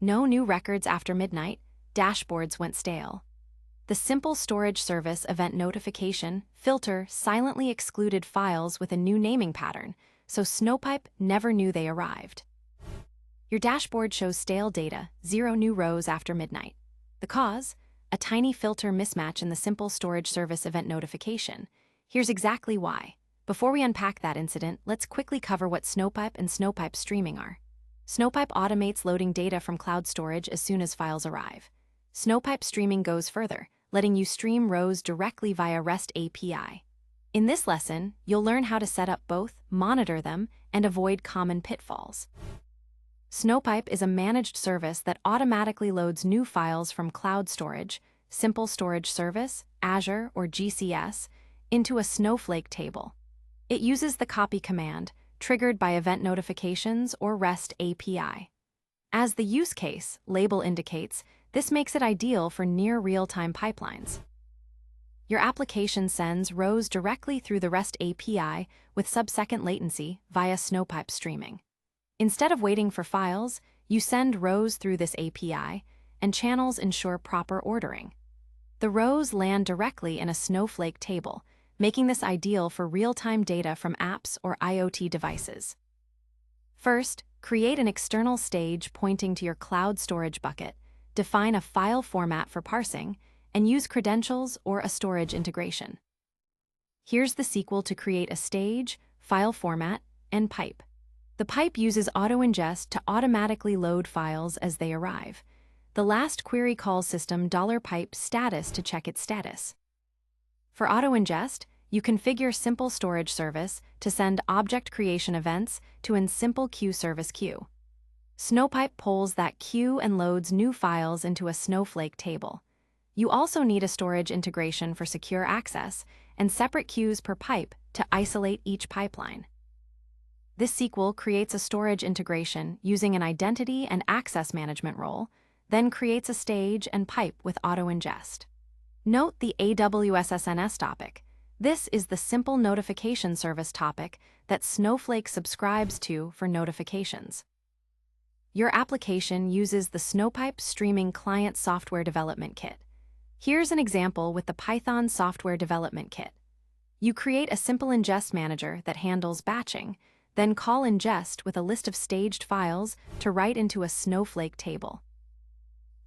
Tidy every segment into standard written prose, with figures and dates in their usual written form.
No new records after midnight, dashboards went stale. The simple storage service event notification filter silently excluded files with a new naming pattern, so Snowpipe never knew they arrived. Your dashboard shows stale data, 0 new rows after midnight. The cause? A tiny filter mismatch in the simple storage service event notification. Here's exactly why. Before we unpack that incident, let's quickly cover what Snowpipe and Snowpipe Streaming are. Snowpipe automates loading data from cloud storage as soon as files arrive. Snowpipe Streaming goes further, letting you stream rows directly via REST API. In this lesson, you'll learn how to set up both, monitor them, and avoid common pitfalls. Snowpipe is a managed service that automatically loads new files from cloud storage, simple storage service, Azure, or GCS, into a Snowflake table. It uses the copy command, triggered by event notifications or REST API. As the use case label indicates, this makes it ideal for near real-time pipelines. Your application sends rows directly through the REST API with sub-second latency via Snowpipe Streaming. Instead of waiting for files, you send rows through this API, and channels ensure proper ordering. The rows land directly in a Snowflake table, making this ideal for real-time data from apps or IoT devices. First, create an external stage pointing to your cloud storage bucket, define a file format for parsing, and use credentials or a storage integration. Here's the SQL to create a stage, file format, and pipe. The pipe uses Auto-Ingest to automatically load files as they arrive. The last query calls system $pipe status to check its status. For Auto-Ingest, you configure simple storage service to send object creation events to a simple queue service queue. Snowpipe pulls that queue and loads new files into a Snowflake table. You also need a storage integration for secure access and separate queues per pipe to isolate each pipeline. This SQL creates a storage integration using an identity and access management role, then creates a stage and pipe with Auto-Ingest. Note the AWS SNS topic. This is the simple notification service topic that Snowflake subscribes to for notifications. Your application uses the Snowpipe Streaming Client Software Development Kit. Here's an example with the Python Software Development Kit. You create a simple ingest manager that handles batching, then call ingest with a list of staged files to write into a Snowflake table.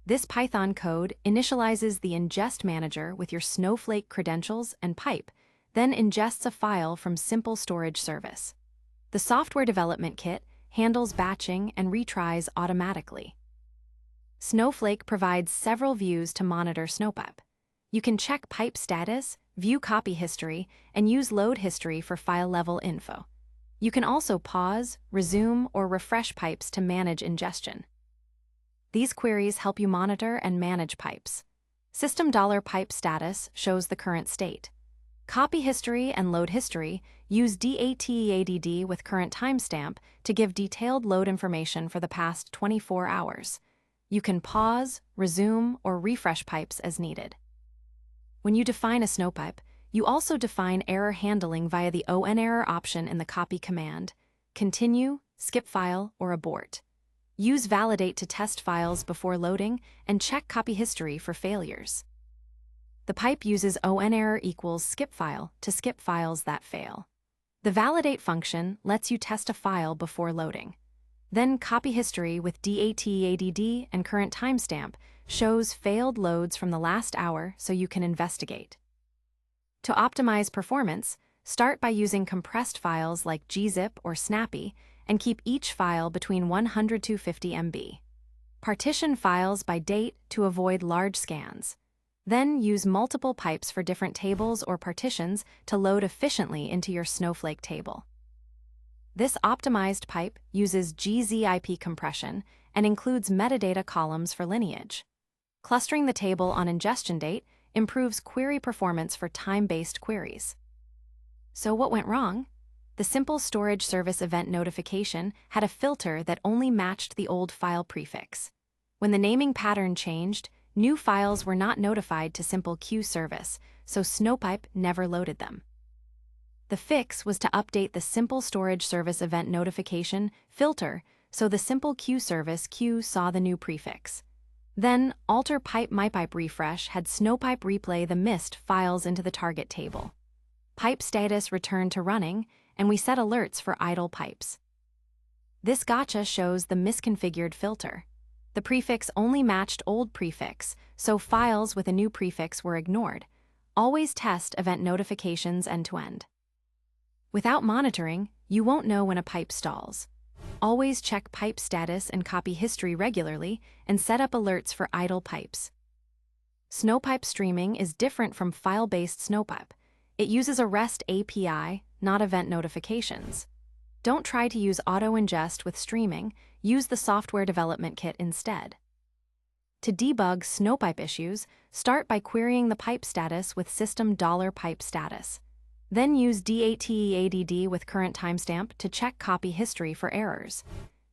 This Python code initializes the ingest manager with your Snowflake credentials and pipe, then ingests a file from simple storage service. The Software Development Kit handles batching and retries automatically. Snowflake provides several views to monitor Snowpipe. You can check pipe status, view copy history, and use load history for file-level info. You can also pause, resume, or refresh pipes to manage ingestion. These queries help you monitor and manage pipes. System $pipe status shows the current state. Copy history and load history use DATEADD with current timestamp to give detailed load information for the past 24 hours. You can pause, resume, or refresh pipes as needed. When you define a Snowpipe, you also define error handling via the onerror option in the copy command, continue, skip file, or abort. Use validate to test files before loading and check copy history for failures. The pipe uses onerror equals skip file to skip files that fail. The validate function lets you test a file before loading. Then copy history with DATEADD and current timestamp shows failed loads from the last hour so you can investigate. To optimize performance, start by using compressed files like gzip or snappy and keep each file between 100 to 50 MB. Partition files by date to avoid large scans. Then use multiple pipes for different tables or partitions to load efficiently into your Snowflake table. This optimized pipe uses gzip compression and includes metadata columns for lineage. Clustering the table on ingestion date improves query performance for time-based queries. So what went wrong? The simple storage service event notification had a filter that only matched the old file prefix. When the naming pattern changed, new files were not notified to simple queue service, so Snowpipe never loaded them. The fix was to update the simple storage service event notification filter so the simple queue service queue saw the new prefix. Then, alter pipe mypipe refresh had Snowpipe replay the missed files into the target table. Pipe status returned to running, and we set alerts for idle pipes. This gotcha shows the misconfigured filter. The prefix only matched old prefix, so files with a new prefix were ignored. Always test event notifications end-to-end. Without monitoring, you won't know when a pipe stalls. Always check pipe status and copy history regularly and set up alerts for idle pipes. Snowpipe streaming is different from file-based Snowpipe. It uses a REST API, not event notifications. Don't try to use auto-ingest with streaming, use the software development kit instead. To debug Snowpipe issues, start by querying the pipe status with system $pipe status. Then use DATEADD with current timestamp to check copy history for errors.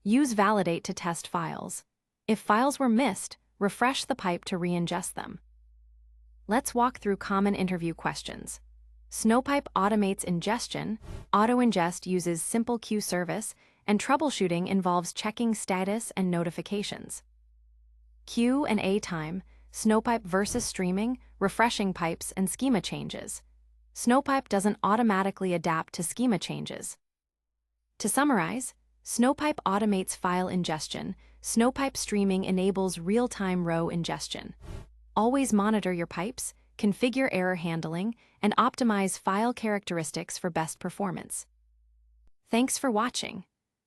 Use validate to test files. If files were missed, refresh the pipe to re-ingest them. Let's walk through common interview questions. Snowpipe automates ingestion, auto-ingest uses simple queue service, and troubleshooting involves checking status and notifications. Q and A time, Snowpipe versus streaming, refreshing pipes, and schema changes. Snowpipe doesn't automatically adapt to schema changes. To summarize, Snowpipe automates file ingestion, Snowpipe streaming enables real-time row ingestion. Always monitor your pipes, configure error handling, and optimize file characteristics for best performance. Thanks for watching.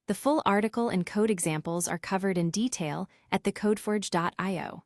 The full article and code examples are covered in detail at thecodeforge.io.